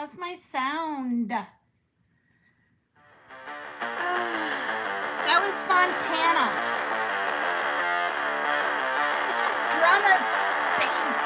How's my sound? That was Fontana. This is drummer bass.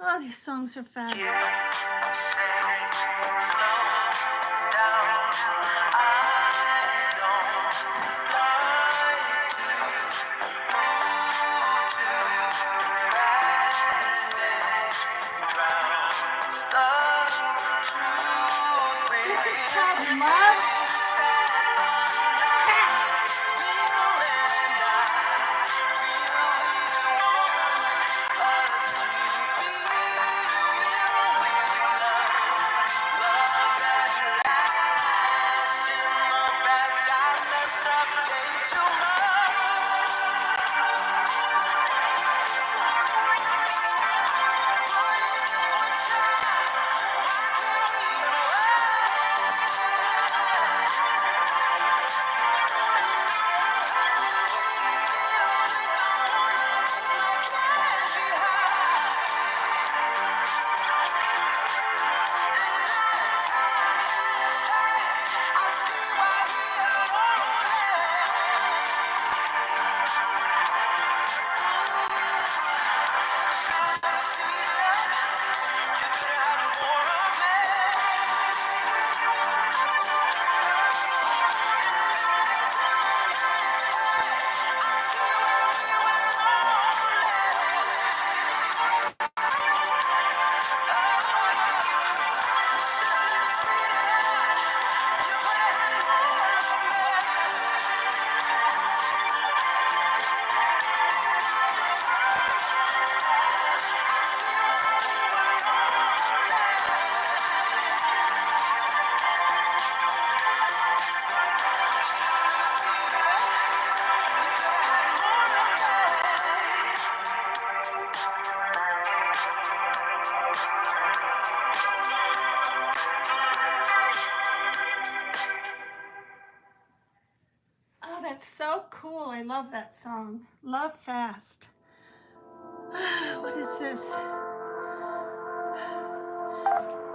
Oh, these songs are fabulous. You say, slow down. I don't like to move too fast and drowns the truth. This is called Love so cool. I love that song. Love Fast. What is this?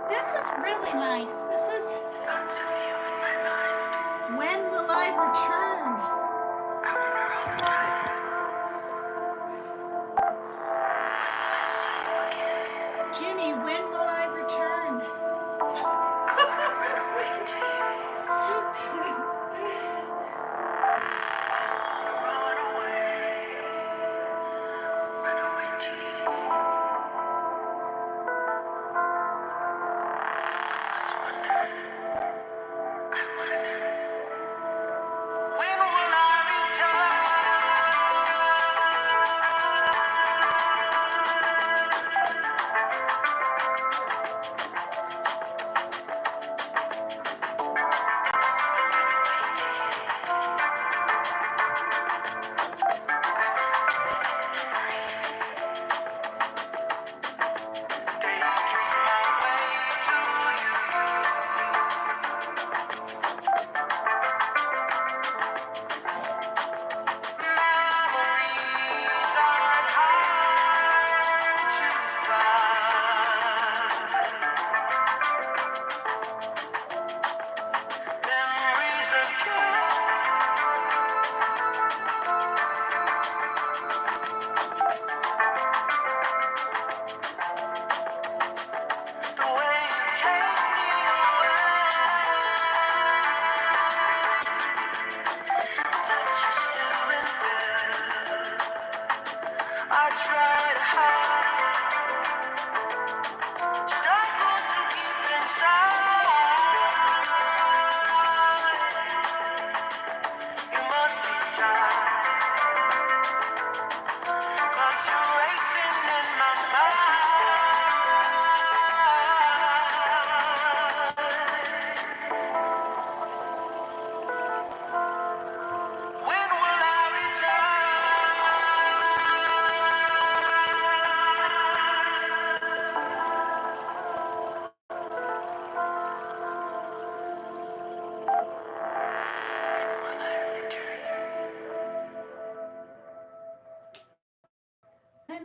This is really nice. This is Thoughts of You in My Mind. When Will I Return? I wonder all the time. When will I see you again? Jimmy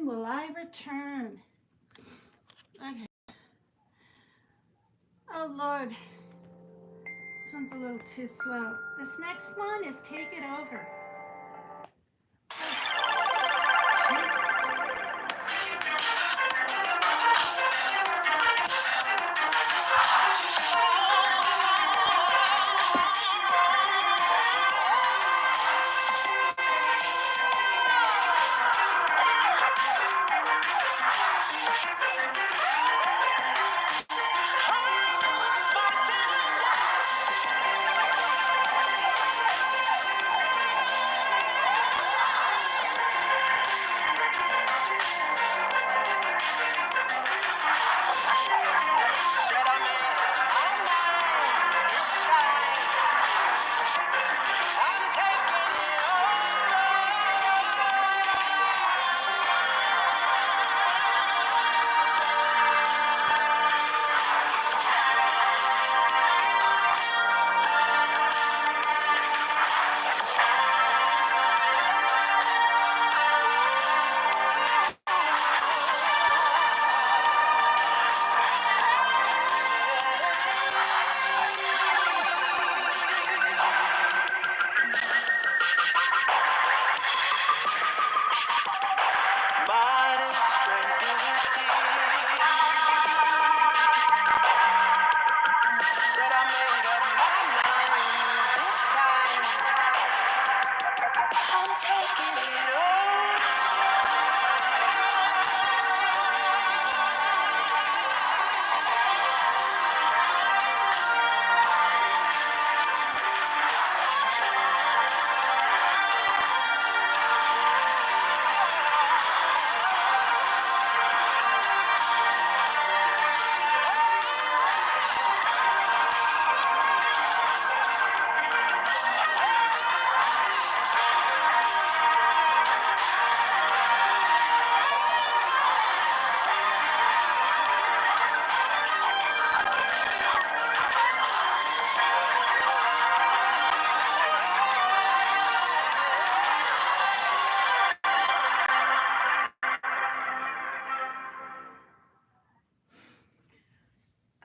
will I return? Okay. Oh, Lord. This one's a little too slow. This next one is Take It Over. Jesus.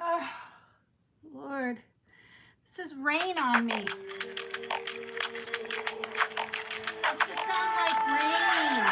Oh, Lord. This is Rain on Me. Supposed to sound like rain.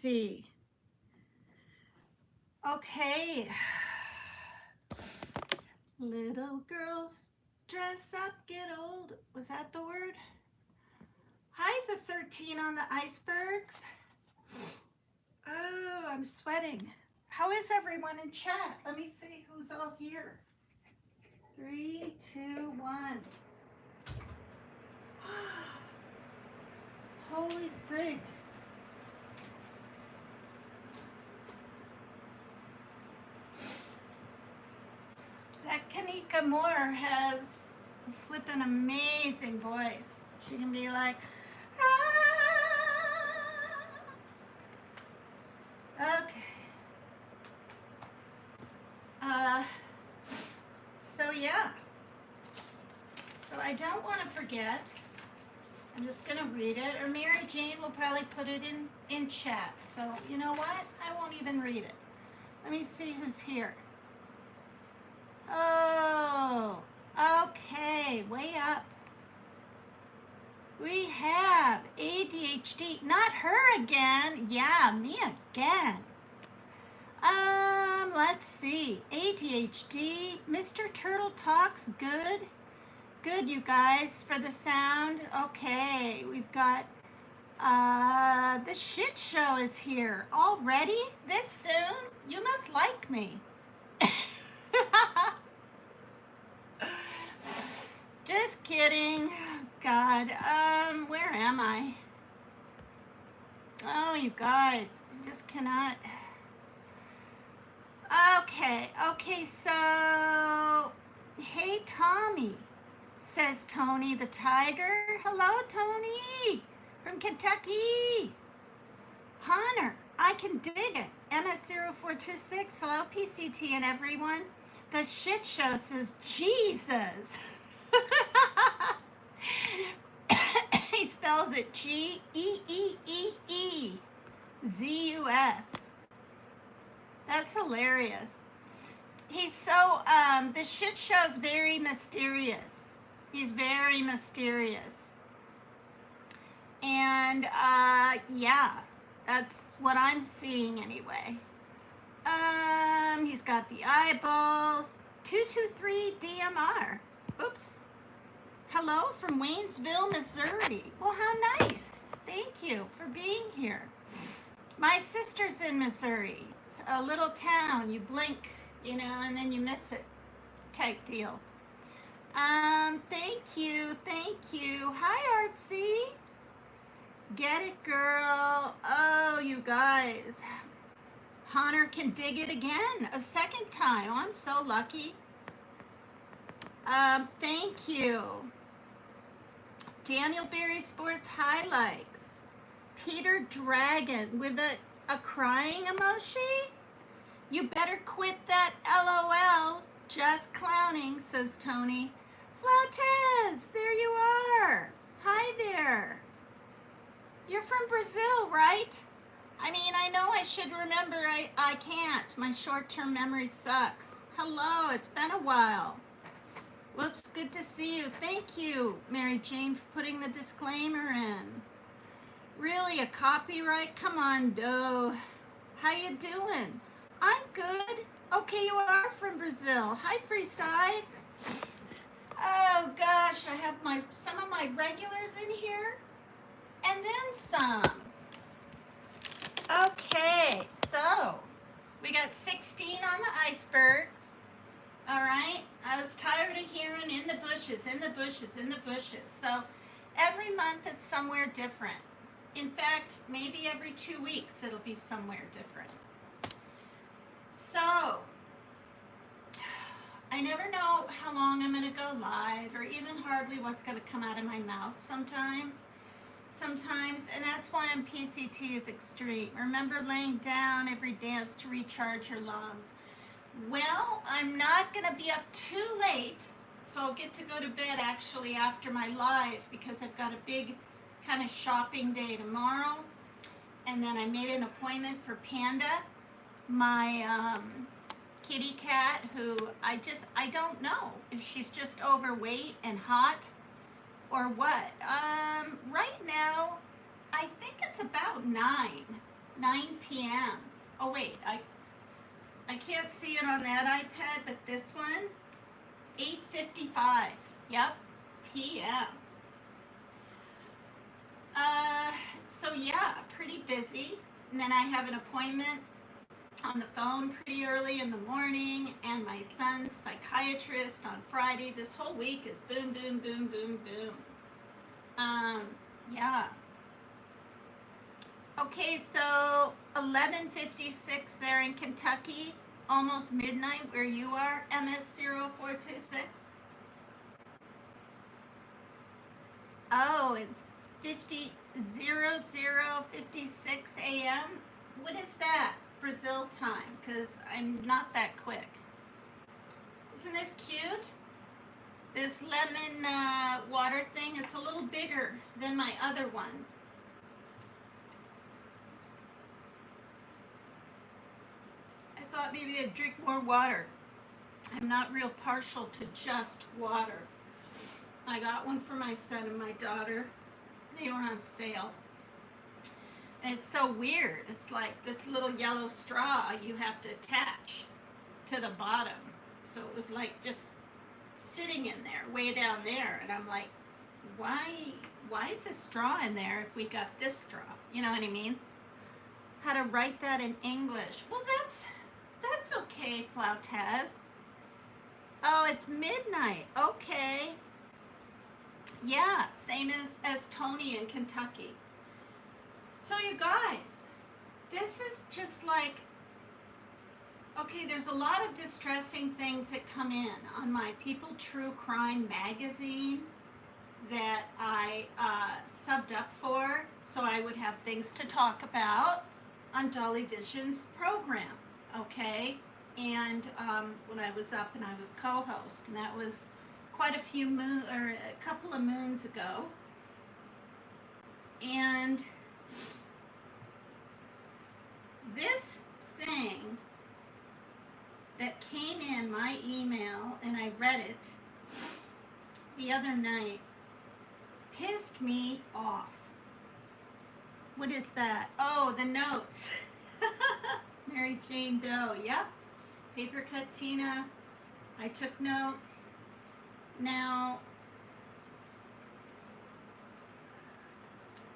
see. Okay. Little girls dress up, get old. Was that the word? Hi, the 13 on the icebergs. Oh, I'm sweating. How is everyone in chat? Let me see who's all here. 3, 2, 1. Holy frig. That Kanika Moore has a flippin' amazing voice. She can be like, ah. Okay. So yeah. So I don't want to forget. I'm just going to read it. Or Mary Jane will probably put it in chat. So you know what? I won't even read it. Let me see who's here. Oh, okay, way up. We have ADHD. Not her again. Yeah, me again. Let's see. ADHD. Mr. Turtle talks. Good. Good, you guys, for the sound. Okay, we've got the shit show is here already. This soon? You must like me. Just kidding. God, where am I? Oh, you guys, you just cannot. Okay, so, hey, Tommy, says Tony the Tiger. Hello, Tony, from Kentucky. Hunter, I can dig it. MS0426, hello, PCT and everyone. The shit show says, Jesus. He spells it Geeeeezus. That's hilarious. He's so, the shit show's very mysterious. He's very mysterious. And, yeah, that's what I'm seeing anyway. He's got the eyeballs. 223 DMR. Oops. Hello from Waynesville, Missouri. Well, how nice. Thank you for being here. My sister's in Missouri. It's a little town. You blink, you know, and then you miss it type deal. Thank you. Hi, Artsy. Get it, girl. Oh, you guys. Hunter can dig it again a second time. Oh, I'm so lucky. Thank you. Daniel Berry Sports Highlights. Peter Dragon with a crying emoji? You better quit that LOL. Just clowning, says Tony. Flautez, there you are. Hi there. You're from Brazil, right? I mean, I know I should remember. I can't. My short-term memory sucks. Hello, it's been a while. Whoops, good to see you. Thank you, Mary Jane, for putting the disclaimer in. Really, a copyright? Come on, Doe. How you doing? I'm good. Okay, you are from Brazil. Hi, Freeside. Oh, gosh, I have some of my regulars in here, and then some. Okay, so we got 16 on the icebergs. All right, I was tired of hearing in the bushes. So every month it's somewhere different. In fact, maybe every 2 weeks it'll be somewhere different. So I never know how long I'm going to go live or even hardly what's going to come out of my mouth sometimes, and that's why PCT is extreme. Remember laying down every dance to recharge your lungs. Well, I'm not going to be up too late, so I'll get to go to bed actually after my live because I've got a big kind of shopping day tomorrow. And then I made an appointment for Panda, my kitty cat, who I don't know if she's just overweight and hot or what. Right now, I think it's about 9. 9 p.m. Oh wait, I can't see it on that iPad, but this one, 8:55. Yep, p.m. So yeah, pretty busy. And then I have an appointment on the phone pretty early in the morning, and my son's psychiatrist on Friday. This whole week is boom, boom, boom, boom, boom. Yeah. Okay, so 11:56 there in Kentucky, almost midnight where you are, MS0426. Oh, it's 00:56 a.m. What is that? Brazil time, because I'm not that quick. Isn't this cute? This lemon water thing, it's a little bigger than my other one. I thought maybe I'd drink more water. I'm not real partial to just water. I got one for my son and my daughter. They were on sale. And it's so weird. It's like this little yellow straw you have to attach to the bottom. So it was like just sitting in there, way down there. And I'm like, why is this straw in there if we got this straw? You know what I mean? How to write that in English. Well, that's okay, Flautez. Oh, it's midnight. Okay. Yeah, same as Tony in Kentucky. So you guys, this is just like, okay, there's a lot of distressing things that come in on my People True Crime magazine that I subbed up for, so I would have things to talk about on Dolly Vision's program, okay? And when I was up and I was co-host, and that was quite a couple of moons ago. And this thing that came in my email, and I read it the other night, pissed me off. What is that? Oh, the notes. Mary Jane Doe. Yep. Paper cut Tina. I took notes. Now,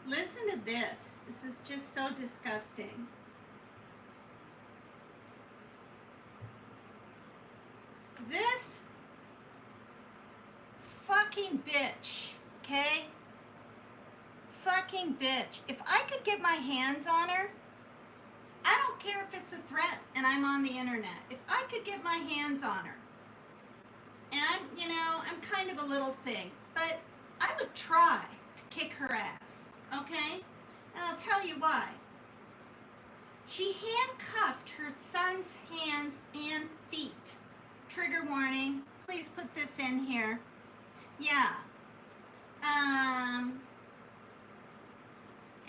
listen to this. This is just so disgusting. This fucking bitch, okay? Fucking bitch. If I could get my hands on her, I don't care if it's a threat and I'm on the internet. If I could get my hands on her, and I'm kind of a little thing, but I would try to kick her ass, okay? And I'll tell you why. She handcuffed her son's hands and feet. Trigger warning, please put this in here. Yeah.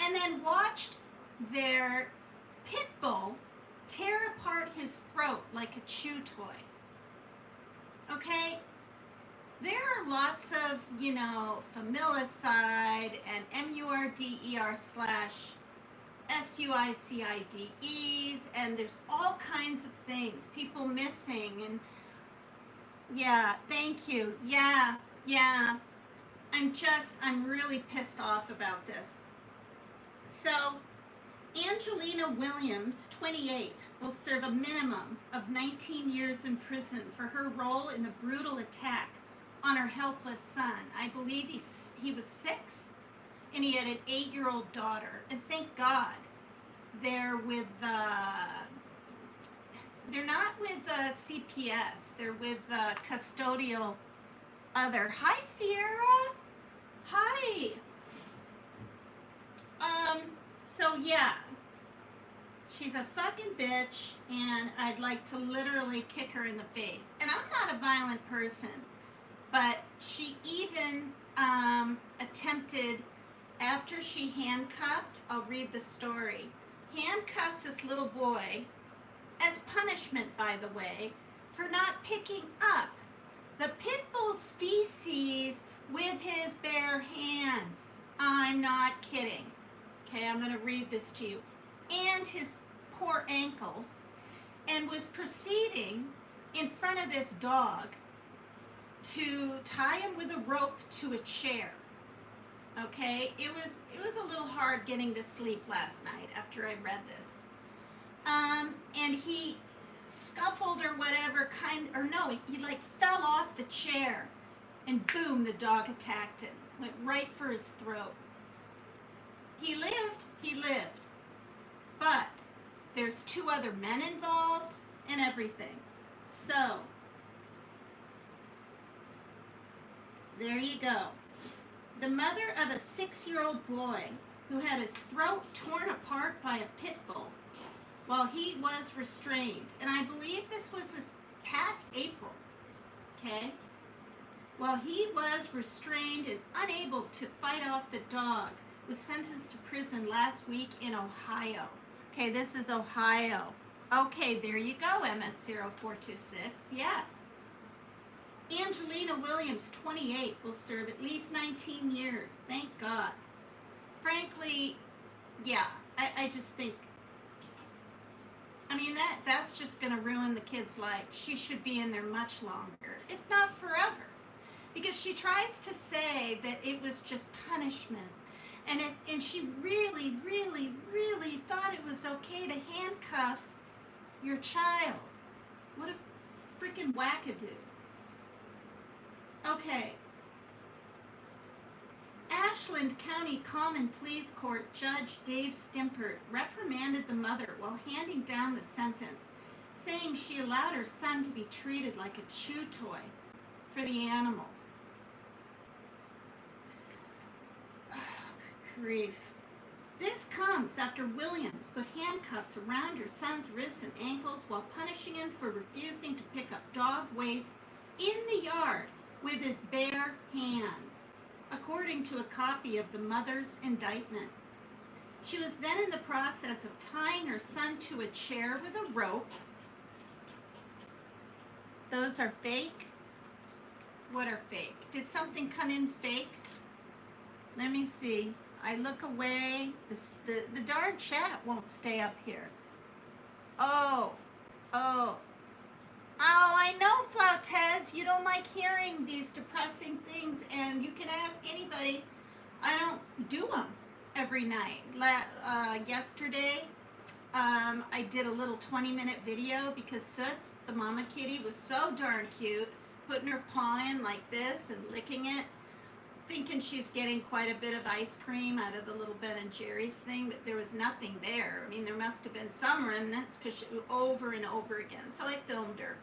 And then watched their pit bull tear apart his throat like a chew toy. Okay? There are lots of, familicide and MURDER/SUICIDEs, and there's all kinds of things, people missing, and yeah, thank you. Yeah. I'm really pissed off about this. So, Angelina Williams, 28, will serve a minimum of 19 years in prison for her role in the brutal attack on her helpless son. I believe he was 6, and he had an 8-year-old daughter. And thank God they're not with CPS. They're with custodial other. Hi, Sierra. Hi. So yeah, she's a fucking bitch, and I'd like to literally kick her in the face. And I'm not a violent person, but she even attempted, after she handcuffed, I'll read the story, handcuffs this little boy, as punishment, by the way, for not picking up the pit bull's feces with his bare hands. I'm not kidding. Okay, I'm going to read this to you. and his poor ankles, and was proceeding in front of this dog to tie him with a rope to a chair. Okay, it was a little hard getting to sleep last night after I read this. And he scuffled or whatever he like fell off the chair, and boom, the dog attacked him, went right for his throat. He lived, but there's 2 other men involved and everything. So, there you go. The mother of a 6-year-old boy who had his throat torn apart by a pit bull while he was restrained. And I believe this was this past April, okay? While he was restrained and unable to fight off the dog, was sentenced to prison last week in Ohio. Okay, this is Ohio. Okay, there you go, MS0426. Yes. Angelina Williams, 28, will serve at least 19 years. Thank God. Frankly, yeah, I just think, I mean, that's just going to ruin the kid's life. She should be in there much longer, if not forever. Because she tries to say that it was just punishment. And she really, really, really thought it was okay to handcuff your child. What a freaking wackadoo. Okay. Ashland County Common Pleas Court Judge Dave Stimpert reprimanded the mother while handing down the sentence, saying she allowed her son to be treated like a chew toy for the animal. Grief. This comes after Williams put handcuffs around her son's wrists and ankles while punishing him for refusing to pick up dog waste in the yard with his bare hands, according to a copy of the mother's indictment. She was then in the process of tying her son to a chair with a rope. Those are fake? What are fake? Did something come in fake? Let me see. I look away. The darn chat won't stay up here. Oh, I know, Flautez, you don't like hearing these depressing things, and you can ask anybody. I don't do them every night. Yesterday, I did a little 20-minute video because Soots, the mama kitty, was so darn cute, putting her paw in like this and licking it, thinking she's getting quite a bit of ice cream out of the little Ben and Jerry's thing, but there was nothing there. I mean, there must have been some remnants because over and over again. So I filmed her.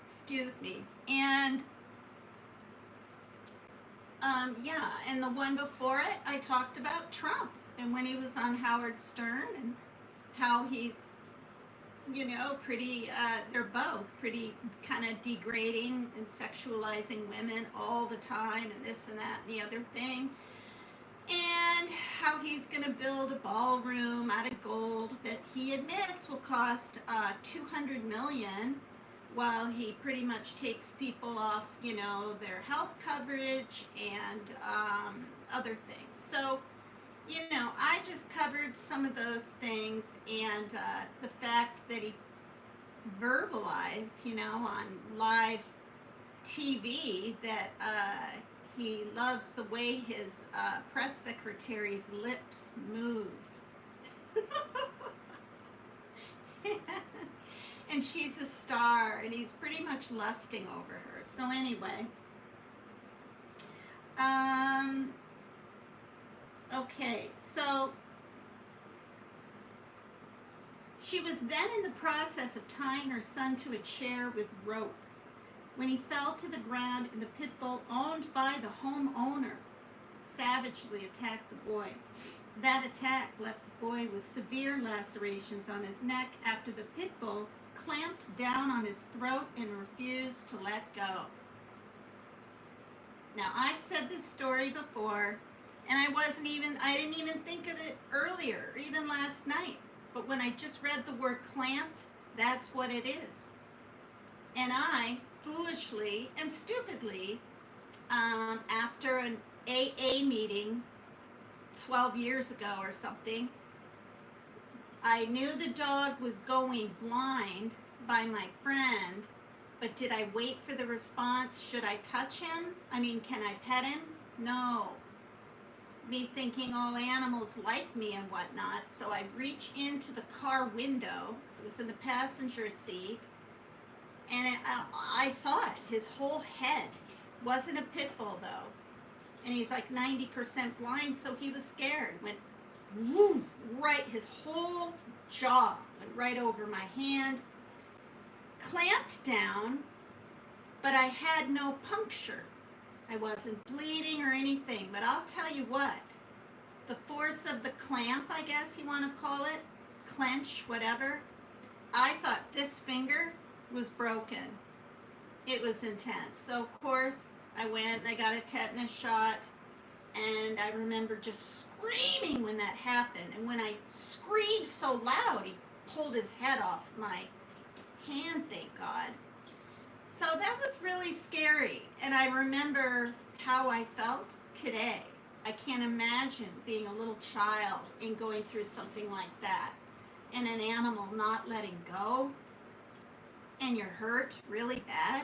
Excuse me. And yeah, and the one before it, I talked about Trump and when he was on Howard Stern and how he's, you know, pretty, they're both pretty kind of degrading and sexualizing women all the time and this and that and the other thing. And how he's going to build a ballroom out of gold that he admits will cost $200 million, while he pretty much takes people off, you know, their health coverage and other things. So, you know, I just covered some of those things, and the fact that he verbalized, you know, on live TV that he loves the way his press secretary's lips move. And she's a star, and he's pretty much lusting over her. So anyway, okay, so she was then in the process of tying her son to a chair with rope when he fell to the ground, and the pit bull owned by the homeowner savagely attacked the boy. That attack left the boy with severe lacerations on his neck after the pit bull clamped down on his throat and refused to let go. Now, I've said this story before, and I didn't even think of it earlier, even last night. But when I just read the word clamped, that's what it is. And I, foolishly and stupidly, after an AA meeting 12 years ago or something, I knew the dog was going blind by my friend, but did I wait for the response? Should I touch him? I mean, can I pet him? No. Me thinking all animals like me and whatnot, so I reach into the car window, because it was in the passenger seat, and I saw it. His whole head. Wasn't a pit bull, though. And he's like 90% blind, so he was scared. Went woo, right, his whole jaw went right over my hand, clamped down, but I had no puncture. I wasn't bleeding or anything, but I'll tell you what, the force of the clamp, I guess you want to call it, clench, whatever, I thought this finger was broken. It was intense. So, of course, I went and I got a tetanus shot, and I remember just screaming when that happened. And when I screamed so loud, he pulled his head off my hand, thank God. So that was really scary. And I remember how I felt today. I can't imagine being a little child and going through something like that, and an animal not letting go, and you're hurt really bad.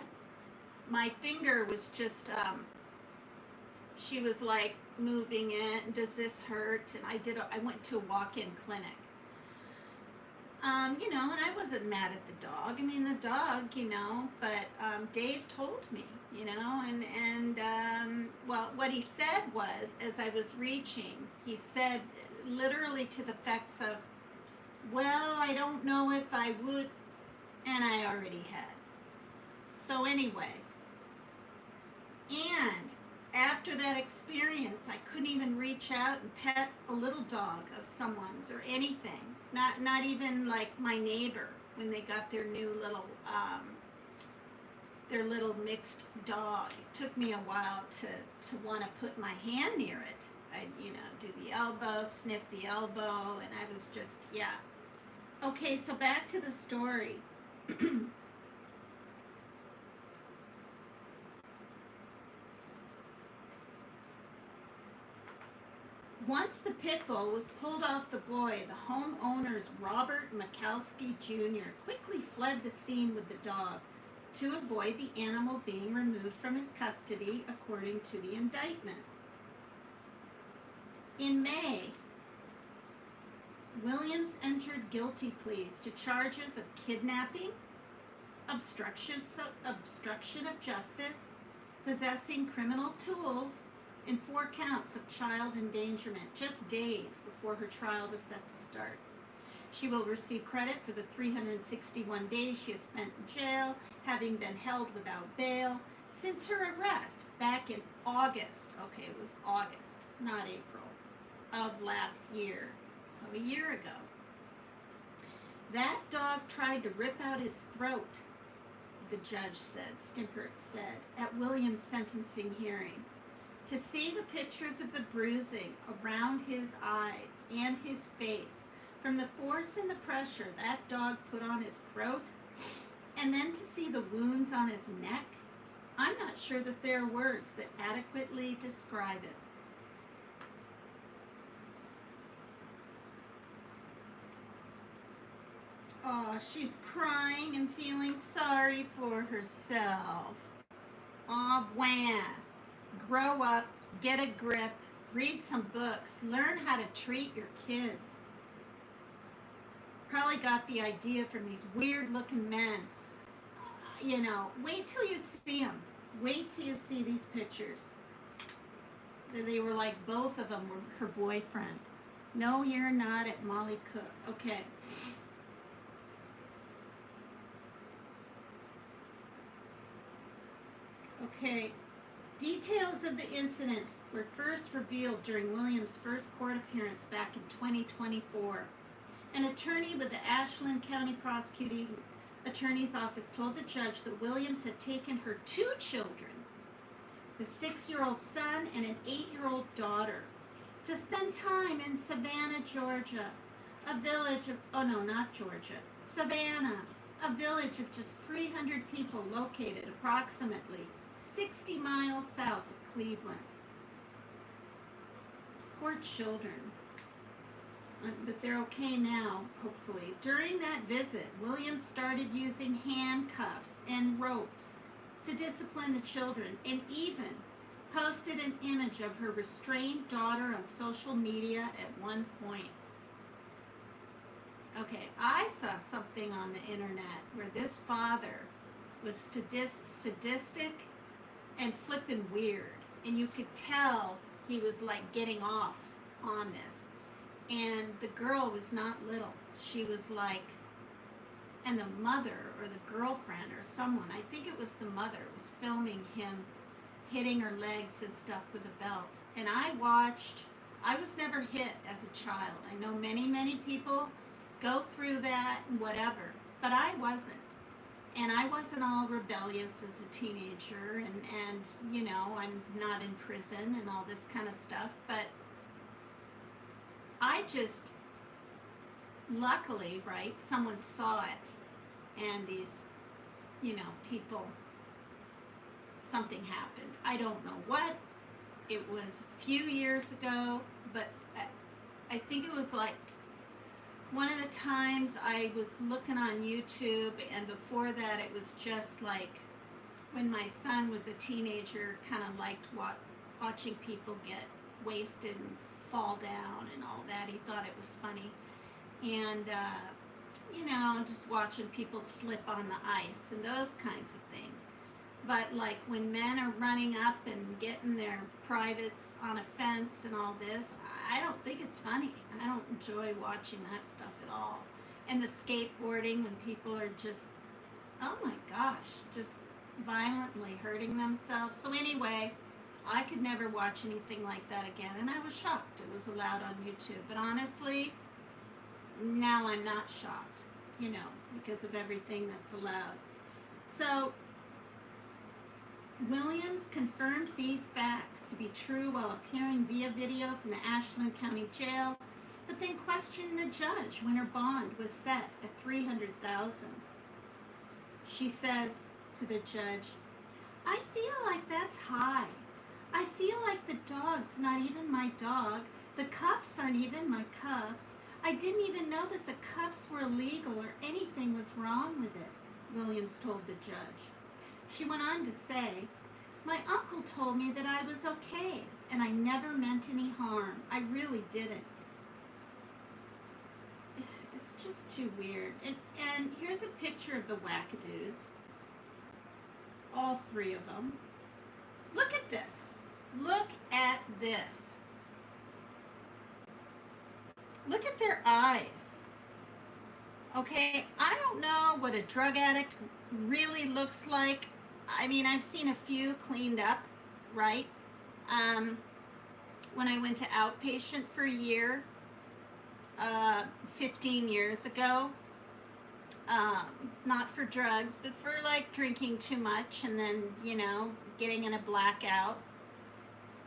My finger was just, she was like moving it, does this hurt? And I went to a walk-in clinic. You know, and I wasn't mad at the dog. I mean, the dog, you know, but Dave told me, you know, well, what he said was, as I was reaching, he said literally to the effects of, well, I don't know if I would, and I already had. So anyway, and after that experience, I couldn't even reach out and pet a little dog of someone's or anything. Not even like my neighbor when they got their new little mixed dog. It took me a while to want to put my hand near it. I'd, you know, do the elbow, sniff the elbow, and I was just, yeah. Okay, so back to the story. Once the pit bull was pulled off the boy, the homeowner's Robert Mikowski Jr. quickly fled the scene with the dog to avoid the animal being removed from his custody, according to the indictment. In May, Williams entered guilty pleas to charges of kidnapping, obstruction of justice, possessing criminal tools, and 4 counts of child endangerment, just days before her trial was set to start. She will receive credit for the 361 days she has spent in jail, having been held without bail since her arrest back in August. Okay, it was August, not April, of last year, so a year ago. That dog tried to rip out his throat, the judge said, Stimpert said, at Williams' sentencing hearing. To see the pictures of the bruising around his eyes and his face from the force and the pressure that dog put on his throat, and then to see the wounds on his neck, I'm not sure that there are words that adequately describe it. Oh, she's crying and feeling sorry for herself. Aw, wham. Grow up, get a grip, read some books, learn how to treat your kids. Probably got the idea from these weird-looking men. You know, wait till you see them. Wait till you see these pictures. They were like, both of them were her boyfriend. No, you're not at Molly Cook. Okay. Okay. Details of the incident were first revealed during Williams' first court appearance back in 2024. An attorney with the Ashland County Prosecuting Attorney's Office told the judge that Williams had taken her 2 children, the 6-year-old son and an 8-year-old daughter, to spend time in Savannah, Georgia, a village of, Savannah, a village of just 300 people located approximately 60 miles south of Cleveland. Poor children. but they're okay now, hopefully. During that visit, Williams started using handcuffs and ropes to discipline the children, and even posted an image of her restrained daughter on social media at one point. Okay, I saw something on the internet where this father was sadistic and flippin' weird, and you could tell he was like getting off on this. And the girl was not little. She was like, and the mother or the girlfriend or someone, I think it was the mother, was filming him hitting her legs and stuff with a belt. And I was never hit as a child. I know many people go through that and whatever, but I wasn't. And I wasn't all rebellious as a teenager, and you know, I'm not in prison and all this kind of stuff, but I just, luckily, right, someone saw it, and these, you know, people, something happened. I don't know what. It was a few years ago, but I think it was like one of the times I was looking on YouTube, and before that it was just like when my son was a teenager, kind of liked watching people get wasted and fall down and all that. He thought it was funny. And, you know, just watching people slip on the ice and those kinds of things. But like when men are running up and getting their privates on a fence and all this, I don't think it's funny. I don't enjoy watching that stuff at all. And the skateboarding when people are just, oh my gosh, just violently hurting themselves. So anyway, I could never watch anything like that again, and I was shocked it was allowed on YouTube. But honestly, now I'm not shocked, you know, because of everything that's allowed. So Williams confirmed these facts to be true while appearing via video from the Ashland County Jail, but then questioned the judge when her bond was set at $300,000. She says to the judge, "I feel like that's high. I feel like the dog's not even my dog. The cuffs aren't even my cuffs. I didn't even know that the cuffs were illegal or anything was wrong with it," Williams told the judge. She went on to say, "My uncle told me that I was okay, and I never meant any harm. I really didn't." It's just too weird. And here's a picture of the wackadoos. All three of them. Look at this. Look at this. Look at their eyes. Okay, I don't know what a drug addict really looks like. I mean, I've seen a few cleaned up, right? When I went to outpatient for a year, 15 years ago, not for drugs, but for like drinking too much and then, you know, getting in a blackout.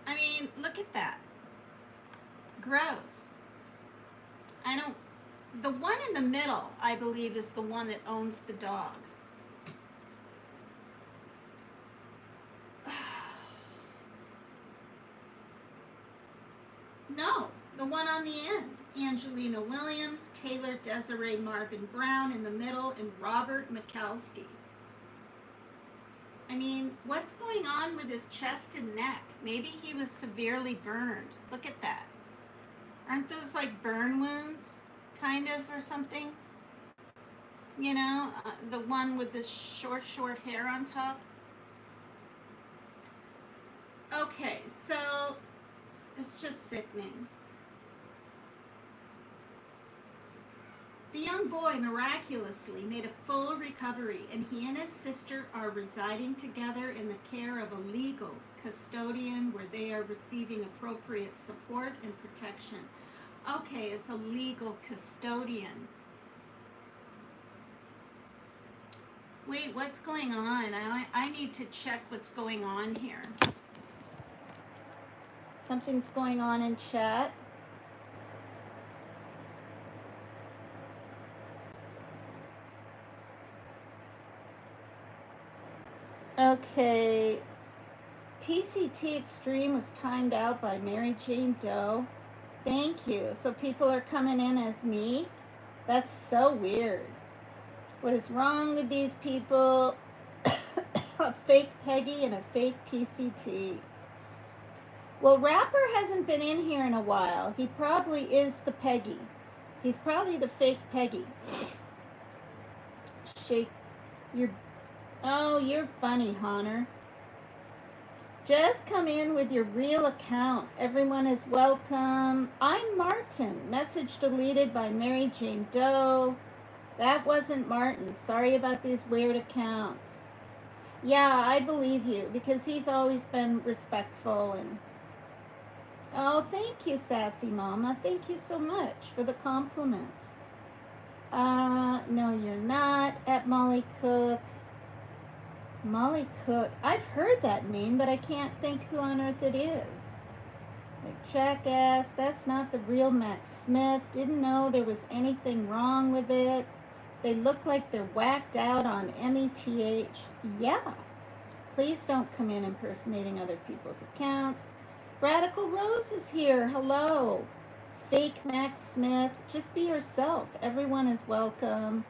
I mean, look at that. Gross. The one in the middle, I believe, is the one that owns the dog. No, the one on the end. Angelina Williams, Taylor Desiree Marvin Brown in the middle, and Robert Mikulski. I mean, what's going on with his chest and neck? Maybe he was severely burned. Look at that. Aren't those like burn wounds, kind of, or something? You know, the one with the short hair on top. Okay, so it's just sickening. The young boy miraculously made a full recovery, and he and his sister are residing together in the care of a legal custodian where they are receiving appropriate support and protection. Okay, it's a legal custodian. Wait, what's going on? I need to check what's going on here. Something's going on in chat. Okay, PCT Extreme was timed out by Mary Jane Doe. Thank you. So people are coming in as me? That's so weird. What is wrong with these people? A fake Peggy and a fake PCT. Well, Rapper hasn't been in here in a while. He probably is the Peggy. He's probably the fake Peggy. Shake your... Oh, you're funny, Honor. Just come in with your real account. Everyone is welcome. I'm Martin. Message deleted by Mary Jane Doe. That wasn't Martin. Sorry about these weird accounts. Yeah, I believe you because he's always been respectful and... Oh, thank you, Sassy Mama. Thank you so much for the compliment. No, you're not at Molly Cook. Molly Cook. I've heard that name, but I can't think who on earth it is. Like, jackass, that's not the real Max Smith. Didn't know there was anything wrong with it. They look like they're whacked out on METH. Yeah. Please don't come in impersonating other people's accounts. Radical Rose is here. Hello. Fake Max Smith. Just be yourself. Everyone is welcome.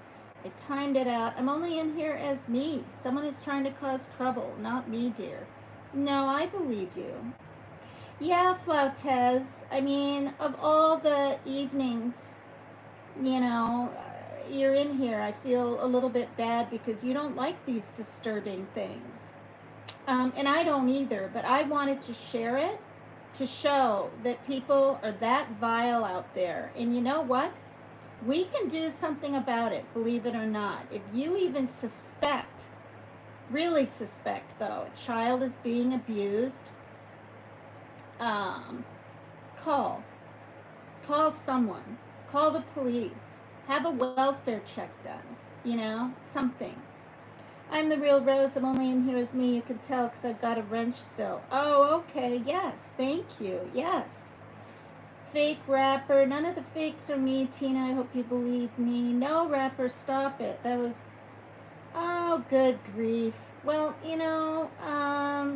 I timed it out. I'm only in here as me. Someone is trying to cause trouble, not me, dear. No, I believe you. Yeah, Flautez. I mean, of all the evenings, you're in here. I feel a little bit bad because you don't like these disturbing things. And I don't either, but I wanted to share it to show that people are that vile out there. And you know what? We can do something about it, believe it or not. If you even suspect, really suspect though, a child is being abused, call someone, call the police, have a welfare check done, something. I'm the real Rose. I'm only in here as me. You can tell because I've got a wrench still. Oh, okay. Yes. Thank you. Yes. Fake Rapper. None of the fakes are me, Tina. I hope you believe me. No, Rapper. Stop it. That was... Oh, good grief. Well,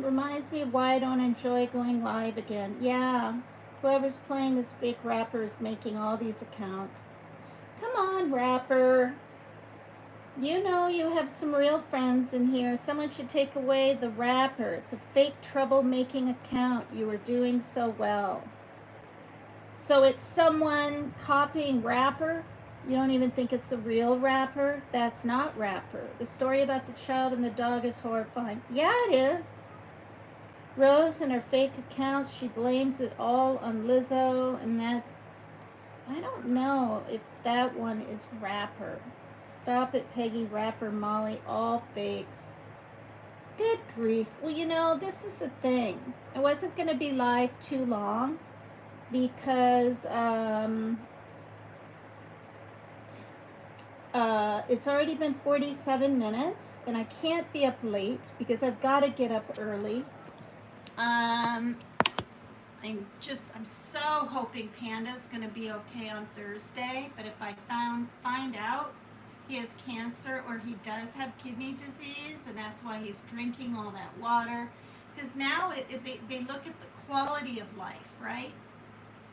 reminds me of why I don't enjoy going live again. Yeah. Whoever's playing this fake Rapper is making all these accounts. Come on, Rapper. You know you have some real friends in here. Someone should take away the Rapper. It's a fake troublemaking account. You are doing so well. So it's someone copying Rapper? You don't even think it's the real Rapper? That's not Rapper. The story about the child and the dog is horrifying. Yeah, it is. Rose and her fake accounts, she blames it all on Lizzo, and that's... I don't know if that one is Rapper. Stop it, Peggy, Rapper, Molly, all fakes. Good grief. Well, this is the thing. I wasn't going to be live too long because it's already been 47 minutes and I can't be up late because I've got to get up early. I'm so hoping Panda's going to be okay on Thursday, but if I find out he has cancer or he does have kidney disease and that's why he's drinking all that water, because now they look at the quality of life, right?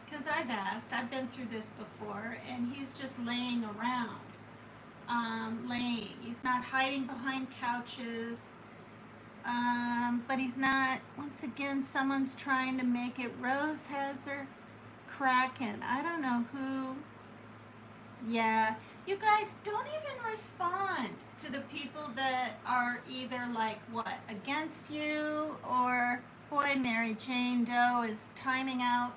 Because I've been through this before, and he's just laying around, he's not hiding behind couches, but he's not, once again, someone's trying to make it. Rose has her Kraken. I don't know who. Yeah, you guys don't even respond to the people that are either like, what, against you, or, boy, Mary Jane Doe is timing out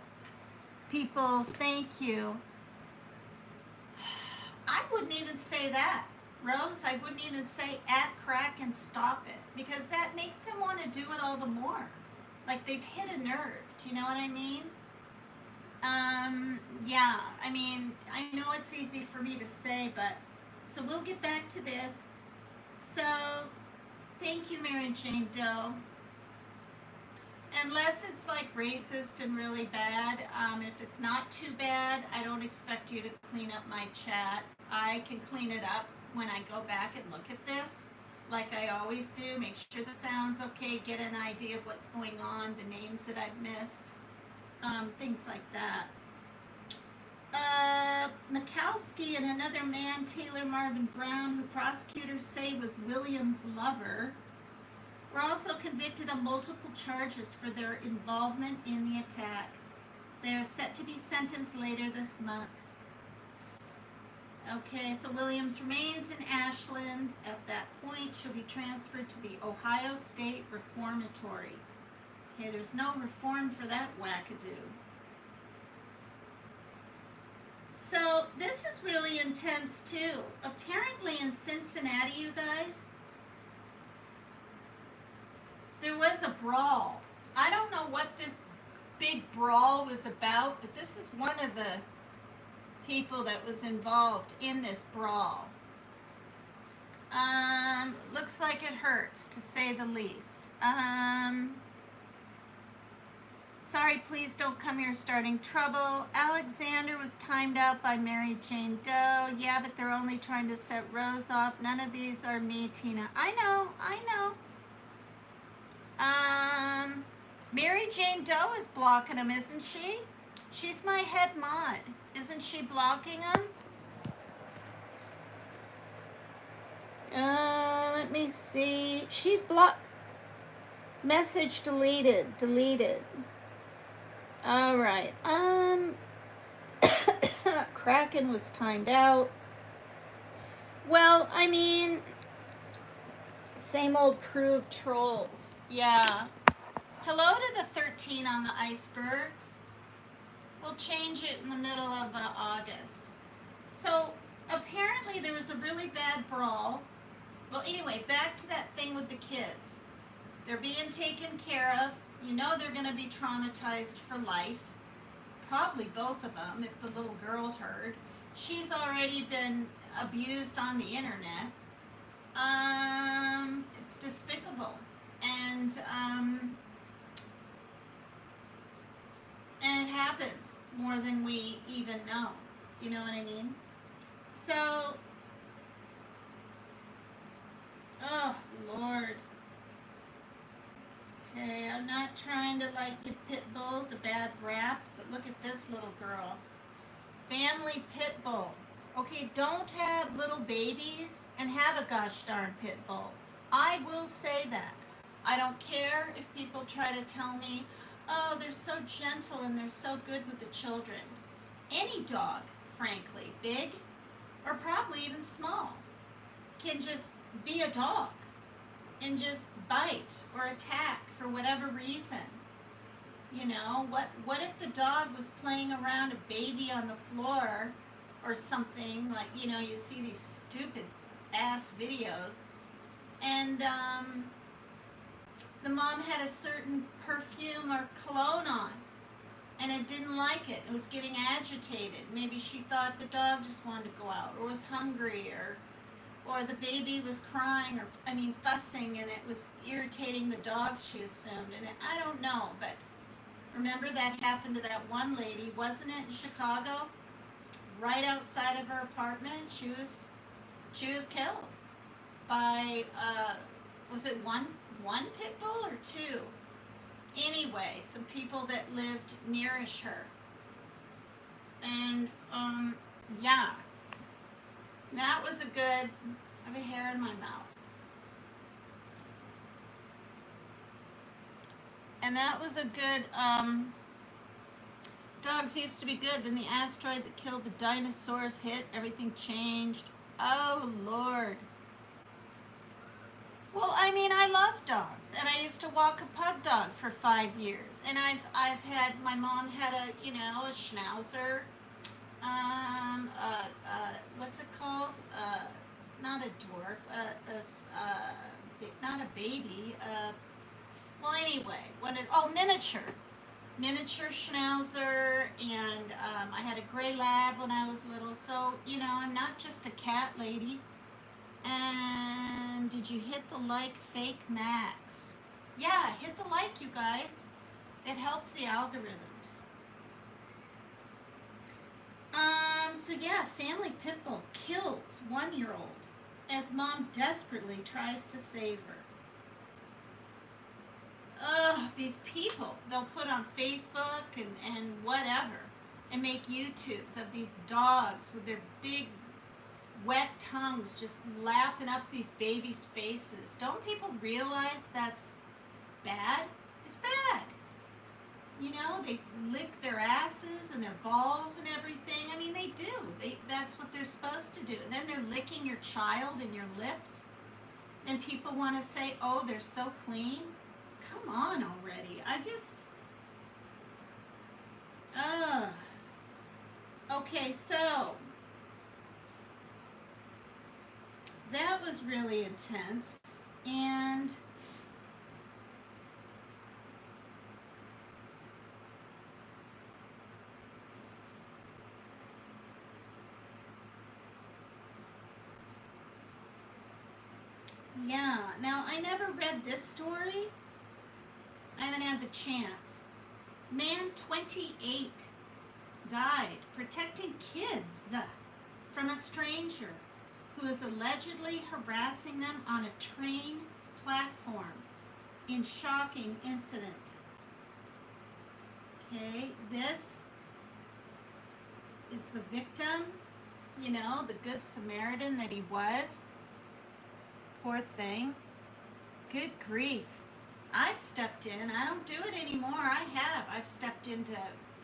people. Thank you. I wouldn't even say that. Rose, I wouldn't even say at crack and stop it, because that makes them want to do it all the more. Like they've hit a nerve. Do you know what I mean? Yeah, I mean, I know it's easy for me to say, but so we'll get back to this. So, thank you, Mary Jane Doe. Unless it's like racist and really bad, if it's not too bad, I don't expect you to clean up my chat. I can clean it up when I go back and look at this, like I always do. Make sure the sound's okay, get an idea of what's going on, the names that I've missed, things like that. Mikowski and another man, Taylor Marvin Brown, who prosecutors say was Williams' lover, were also convicted of multiple charges for their involvement in the attack. They are set to be sentenced later this month. Okay, so Williams remains in Ashland. At that point, she'll be transferred to the Ohio State Reformatory. Okay, there's no reform for that wackadoo. So this is really intense too. Apparently in Cincinnati, you guys, there was a brawl. I don't know what this big brawl was about, but this is one of the people that was involved in this brawl. Looks like it hurts, to say the least. Sorry, please don't come here starting trouble. Alexander was timed out by Mary Jane Doe. Yeah, but they're only trying to set Rose off. None of these are me, Tina. I know. Mary Jane Doe is blocking him, isn't she? She's my head mod. Isn't she blocking him? Let me see. She's blocked. Message deleted. All right. Kraken was timed out. Well, I mean, same old crew of trolls. Yeah. Hello to the 13 on the icebergs. We'll change it in the middle of August. So apparently there was a really bad brawl. Well, anyway, back to that thing with the kids. They're being taken care of. You know they're going to be traumatized for life. Probably both of them, if the little girl heard. She's already been abused on the internet. It's despicable. And it happens more than we even know. You know what I mean? So, oh, Lord. Okay, I'm not trying to give pit bulls a bad rap, but look at this little girl. Family pit bull. Okay, don't have little babies and have a gosh darn pit bull. I will say that. I don't care if people try to tell me, oh, they're so gentle and they're so good with the children. Any dog, frankly, big or probably even small, can just be a dog and just bite or attack for whatever reason. You know, what if the dog was playing around a baby on the floor or something, like, you know, you see these stupid ass videos, and the mom had a certain perfume or cologne on and it didn't like it. It was getting agitated. Maybe she thought the dog just wanted to go out or was hungry, or the baby was crying, or fussing, and it was irritating the dog, she assumed. And I don't know, but remember that happened to that one lady, wasn't it, in Chicago? Right outside of her apartment, she was killed by was it one pit bull or two? Anyway, some people that lived nearish her. And yeah. That was a good, I have a hair in my mouth. And that was a good, dogs used to be good. Then the asteroid that killed the dinosaurs hit, everything changed. Oh, Lord. Well, I love dogs, and I used to walk a pug dog for 5 years. And I've had, my mom had a schnauzer. What's it called? Not a dwarf, not a baby. Well, anyway, miniature schnauzer, and I had a gray lab when I was little. So, I'm not just a cat lady. And did you hit the like, Fake Max? Yeah, hit the like, you guys. It helps the algorithms. So yeah, family pit bull kills 1-year-old as mom desperately tries to save her. Ugh, these people, they'll put on Facebook and whatever. and make YouTubes of these dogs with their big wet tongues just lapping up these babies' faces. Don't people realize that's bad? It's bad. You know, they lick their asses and their balls and everything. I mean, they do. That's what they're supposed to do. And then they're licking your child and your lips. And people want to say, oh, they're so clean. Come on already. Okay, so that was really intense. And yeah, now I never read this story. I haven't had the chance. Man 28 died protecting kids from a stranger who is allegedly harassing them on a train platform in shocking incident. Okay, this is the victim, you know, the good Samaritan that he was. Poor thing. Good grief. I've stepped in. I don't do it anymore. I've stepped into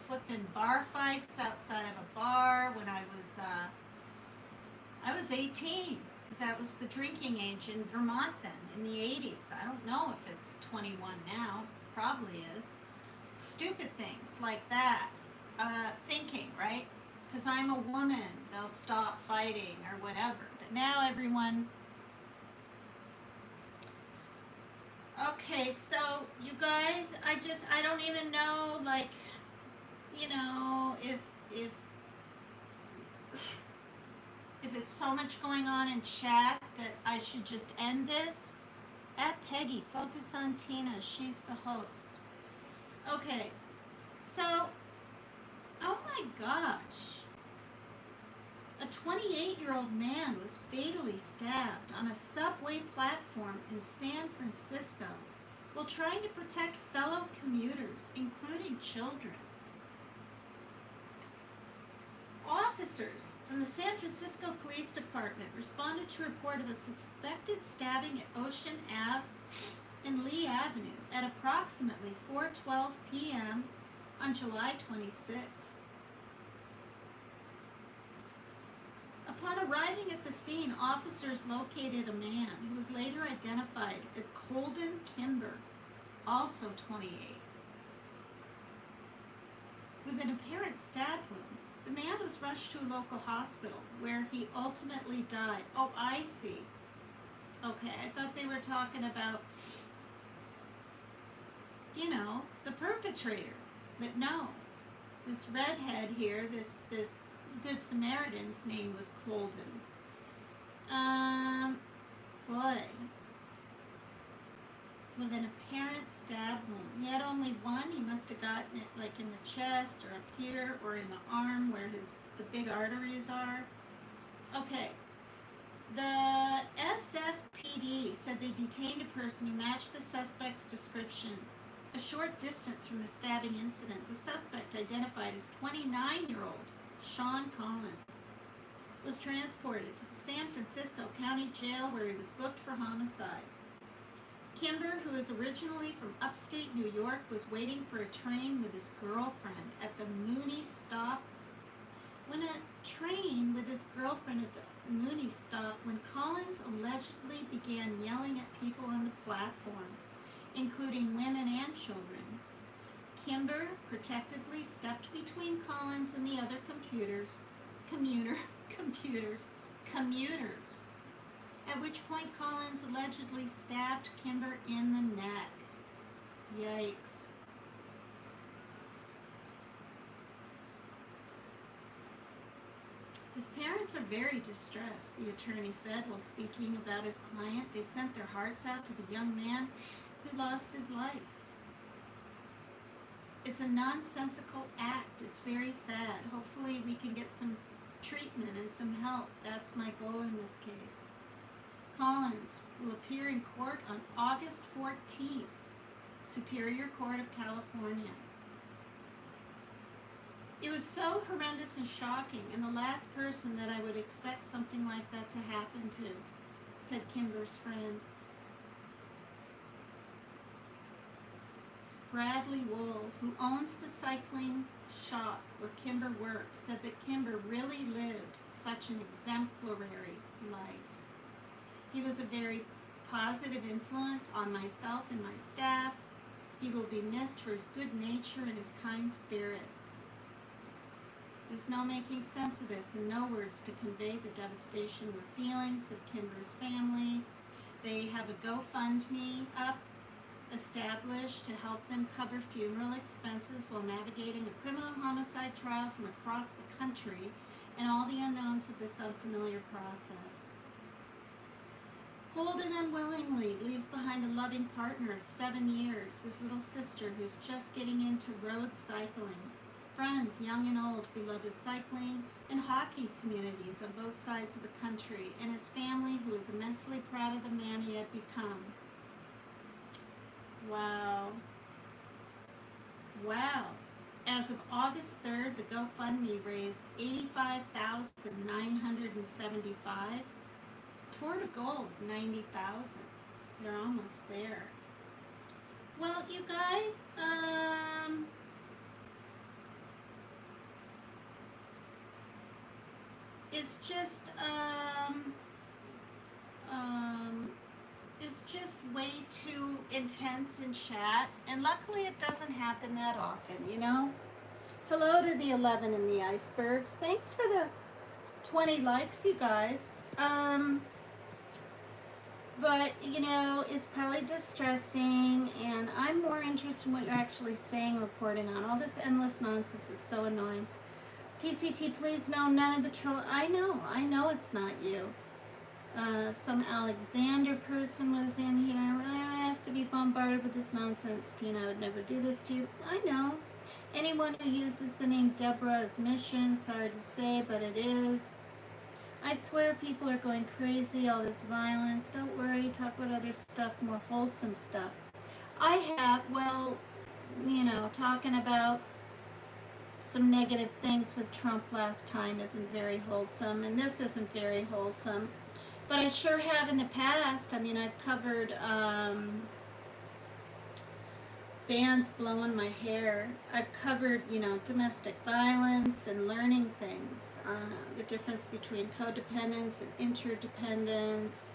flipping bar fights outside of a bar when I was 18, because that was the drinking age in Vermont then, in the 80s. I don't know if it's 21 now. Probably is. Stupid things like that. Thinking, right? Because I'm a woman, they'll stop fighting or whatever. But now everyone... Okay, so you guys, I don't even know, like, you know, if it's so much going on in chat that I should just end this. At Peggy, focus on Tina, she's the host. Okay, so, oh my gosh. A 28-year-old man was fatally stabbed on a subway platform in San Francisco while trying to protect fellow commuters, including children. Officers from the San Francisco Police Department responded to a report of a suspected stabbing at Ocean Ave and Lee Avenue at approximately 4:12 p.m. on July 26. Upon arriving at the scene, officers located a man who was later identified as Colden Kimber, also 28. With an apparent stab wound, the man was rushed to a local hospital where he ultimately died. Oh, I see. Okay, I thought they were talking about, you know, the perpetrator. But no, this redhead here, this Good Samaritan's name was Colden. Boy. With an apparent stab wound. He had only one. He must have gotten it like in the chest or up here or in the arm where the big arteries are. Okay. The SFPD said they detained a person who matched the suspect's description. A short distance from the stabbing incident, the suspect, identified as 29-year-old Sean Collins, was transported to the San Francisco County Jail where he was booked for homicide. Kimber, who is originally from upstate New York, was waiting for a train with his girlfriend at the Mooney stop. When Collins allegedly began yelling at people on the platform, including women and children, Kimber protectively stepped between Collins and the other commuters, at which point Collins allegedly stabbed Kimber in the neck. Yikes. His parents are very distressed, the attorney said while speaking about his client. They sent their hearts out to the young man who lost his life. It's a nonsensical act. It's very sad. Hopefully we can get some treatment and some help. That's my goal in this case. Collins will appear in court on August 14th, Superior Court of California. It was so horrendous and shocking, and the last person that I would expect something like that to happen to, said Kimber's friend. Bradley Wool, who owns the cycling shop where Kimber works, said that Kimber really lived such an exemplary life. He was a very positive influence on myself and my staff. He will be missed for his good nature and his kind spirit. There's no making sense of this and no words to convey the devastation we're feeling, said Kimber's family. They have a GoFundMe up established to help them cover funeral expenses while navigating a criminal homicide trial from across the country and all the unknowns of this unfamiliar process. Cold and unwillingly leaves behind a loving partner of 7 years, his little sister who's just getting into road cycling, friends, young and old, beloved cycling and hockey communities on both sides of the country, and his family who is immensely proud of the man he had become. Wow. Wow. As of August 3rd, the GoFundMe raised $85,975 toward a goal of $90,000. They're almost there. Well, you guys, it's just way too intense in chat, and luckily it doesn't happen that often, you know. Hello to the 11 in the icebergs. Thanks for the 20 likes, you guys. But you know, it's probably distressing, and I'm more interested in what you're actually saying, reporting on. All this endless nonsense is so annoying. PCT, please, no, none of the troll. I know it's not you. Some Alexander person was in here. I has to be bombarded with this nonsense. Tina, I would never do this to you. I know. Anyone who uses the name Deborah is mission, sorry to say, but it is. I swear people are going crazy, all this violence. Don't worry, talk about other stuff, more wholesome stuff. I have, well, you know, talking about some negative things with Trump last time isn't very wholesome, and this isn't very wholesome. But I sure have in the past. I mean, I've covered fans blowing my hair. I've covered, you know, domestic violence and learning things. The difference between codependence and interdependence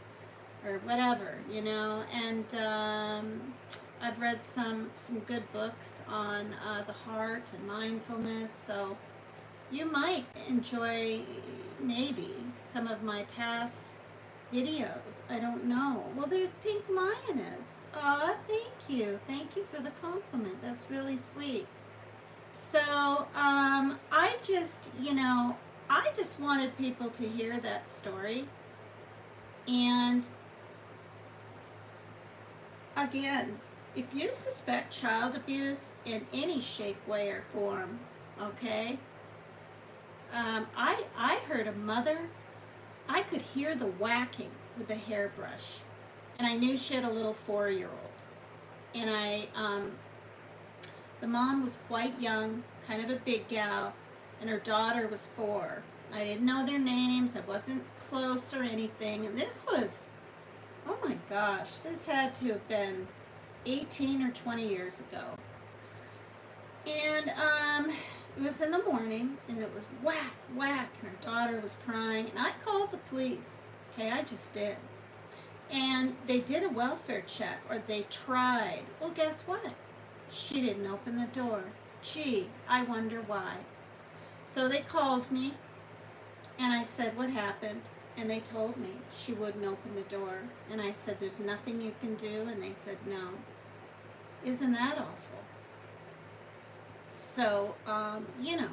or whatever, you know. And I've read some good books on the heart and mindfulness. So you might enjoy maybe some of my past videos. I don't know. Well, there's Pink Lioness. Aw, thank you. Thank you for the compliment. That's really sweet. So, I just, you know, I just wanted people to hear that story. And again, if you suspect child abuse in any shape, way, or form, okay, I heard a mother. I could hear the whacking with the hairbrush, and I knew she had a little 4-year-old. And the mom was quite young, kind of a big gal, and her daughter was 4. I didn't know their names. I wasn't close or anything. And this was, oh my gosh, this had to have been 18 or 20 years ago. And it was in the morning, and it was whack, whack, and her daughter was crying, and I called the police. Okay, I just did. And they did a welfare check, or they tried. Well, guess what? She didn't open the door. Gee, I wonder why. So they called me, and I said, what happened? And they told me she wouldn't open the door. And I said, there's nothing you can do? And they said, no. Isn't that awful? So, you know,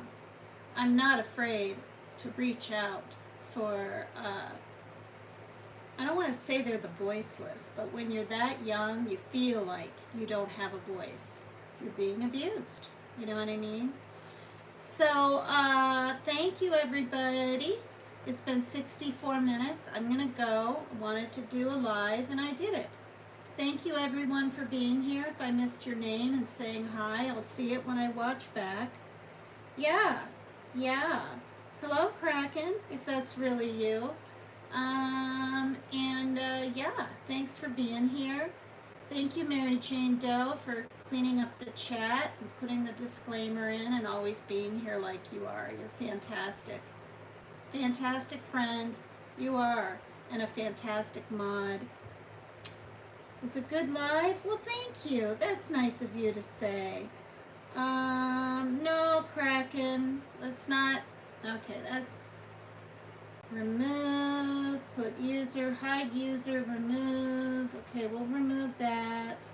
I'm not afraid to reach out for, I don't want to say they're the voiceless, but when you're that young, you feel like you don't have a voice. You're being abused. You know what I mean? So, thank you, everybody. It's been 64 minutes. I'm going to go. I wanted to do a live, and I did it. Thank you, everyone, for being here. If I missed your name and saying hi, I'll see it when I watch back. Yeah, yeah. Hello, Kraken, if that's really you. Yeah, thanks for being here. Thank you, Mary Jane Doe, for cleaning up the chat and putting the disclaimer in and always being here like you are. You're fantastic. Fantastic friend. You are. And a fantastic mod. It's a good live? Well, thank you. That's nice of you to say. No, Kraken. Let's not. Okay, that's remove, put user, hide user, remove. Okay, we'll remove that.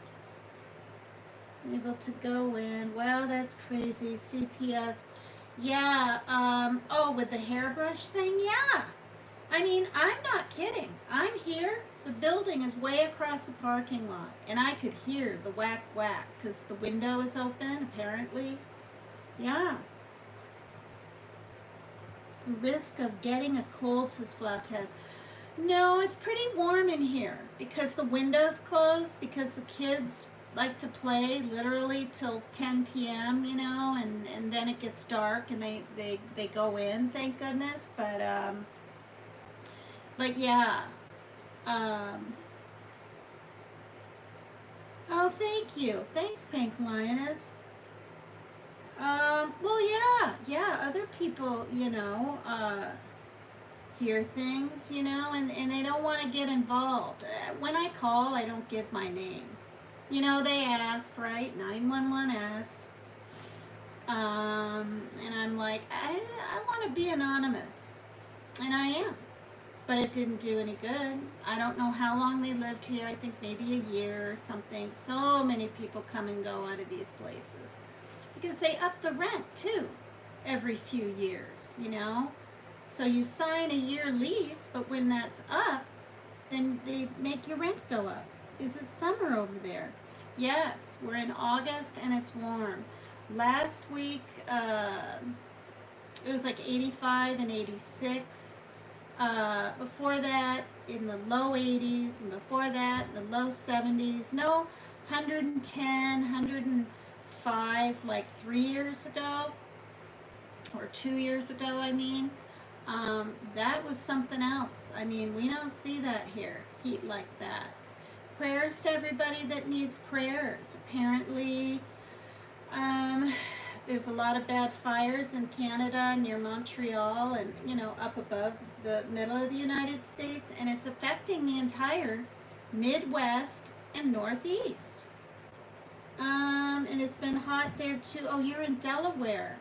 Able to go in. Wow, that's crazy. CPS. Yeah, oh, with the hairbrush thing? Yeah. I mean, I'm not kidding. I'm here. The building is way across the parking lot, and I could hear the whack whack because the window is open, apparently. Yeah. The risk of getting a cold, says Flautez. No, it's pretty warm in here because the window's closed, because the kids like to play literally till 10 p.m., you know, and then it gets dark and they go in, thank goodness. But yeah. Um, oh, thank you. Thanks, Pink Lioness. Well, yeah, other people, hear things, and they don't want to get involved. When I call, I don't give my name. They ask, right? 911 asks. And I'm like, I want to be anonymous. And I am. But it didn't do any good. I don't know how long they lived here. I think maybe a year or something. So many people come and go out of these places. Because they up the rent, too, every few years. So you sign a year lease, but when that's up, then they make your rent go up. Is it summer over there? Yes, we're in August and it's warm. Last week, it was like 85 and 86. Before that, in the low 80s, and before that, the low 70s. No, 110, 105, like 3 years ago, or 2 years ago, I mean. That was something else. I mean, we don't see that here, heat like that. Prayers to everybody that needs prayers. Apparently, there's a lot of bad fires in Canada near Montreal and, up above the middle of the United States, and it's affecting the entire Midwest and Northeast. And it's been hot there too. Oh, you're in Delaware.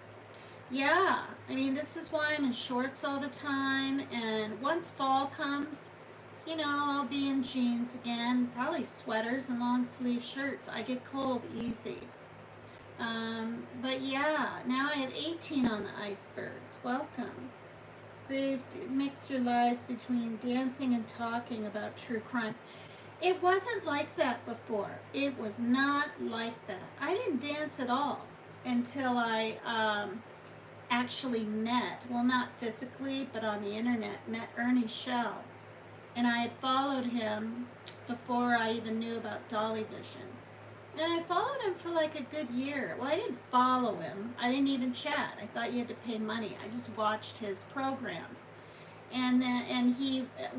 Yeah, I mean, this is why I'm in shorts all the time, and once fall comes, I'll be in jeans again, probably sweaters and long sleeve shirts. I get cold easy. But yeah, now I have 18 on the icebergs. Welcome. Creative, mix your lives between dancing and talking about true crime. It wasn't like that before. It was not like that. I didn't dance at all until I actually met, well, not physically, but on the internet, met Ernie Shell. And I had followed him before I even knew about Dolly Vision. And I followed him for like a good year. Well, I didn't follow him. I didn't even chat. I thought you had to pay money. I just watched his programs. And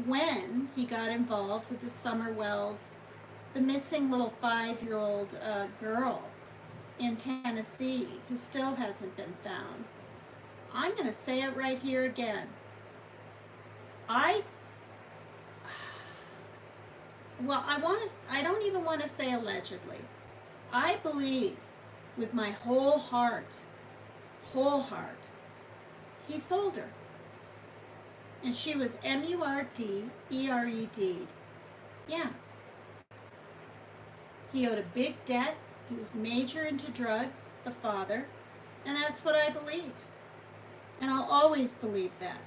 when he got involved with the Summer Wells, the missing little 5-year-old girl in Tennessee who still hasn't been found. I'm going to say it right here again. I don't even want to say allegedly. I believe with my whole heart, he sold her. And she was MURDERED. Yeah. He owed a big debt. He was major into drugs, the father. And that's what I believe. And I'll always believe that.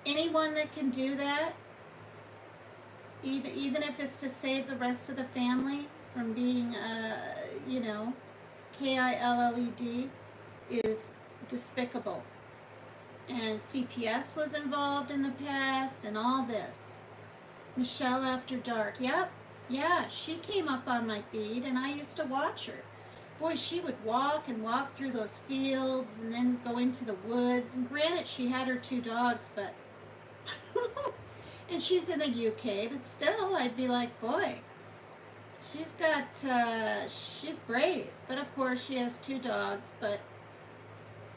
Anyone that can do that, even if it's to save the rest of the family from being, KILLED, is despicable. And CPS was involved in the past and all this. Michelle After Dark. Yep. Yeah, she came up on my feed and I used to watch her. boy, she would walk and walk through those fields and then go into the woods. And granted, she had her 2 dogs, but and she's in the UK, but still, I'd be like, boy, she's brave. But of course, she has 2 dogs. But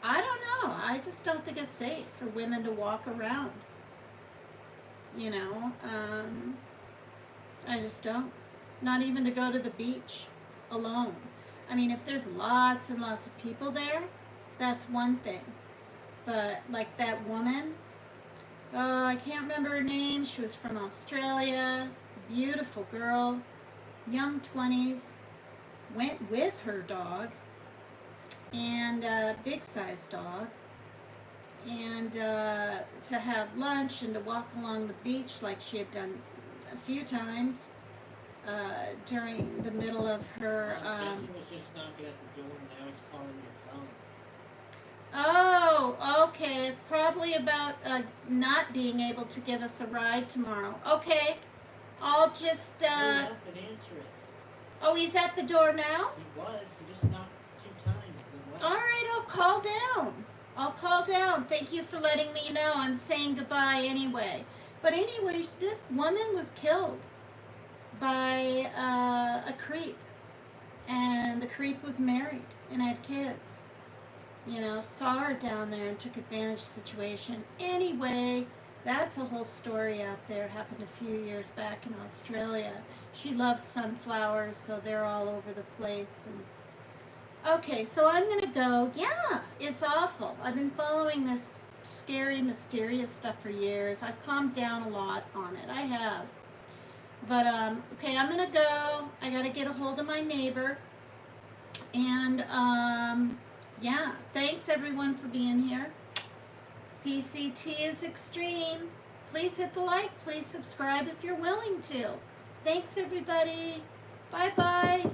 I don't know. I just don't think it's safe for women to walk around. You know, I just don't. Not even to go to the beach alone. I mean, if there's lots and lots of people there, that's one thing. But like that woman, I can't remember her name. She was from Australia. Beautiful girl, young 20s. Went with her dog, and a big size dog, and to have lunch and to walk along the beach like she had done a few times during the middle of her. Jesse was just knocking at the door, and now he's calling your phone. Oh, okay. It's probably about not being able to give us a ride tomorrow. Okay, I'll just. Hurry up and answer it. Oh, he's at the door now? He was. He just knocked 2 times. All right, I'll call down. I'll call down. Thank you for letting me know. I'm saying goodbye anyway. But anyways, this woman was killed by a creep. And the creep was married and had kids. You know, saw her down there and took advantage of the situation. Anyway, that's a whole story out there. It happened a few years back in Australia. She loves sunflowers, so they're all over the place. And okay, so I'm going to go. Yeah, it's awful. I've been following this scary, mysterious stuff for years. I've calmed down a lot on it. I have. But, okay, I'm going to go. I got to get a hold of my neighbor. And, yeah, thanks everyone for being here. PCT is extreme. Please hit the like. Please subscribe if you're willing to. Thanks, everybody. Bye-bye.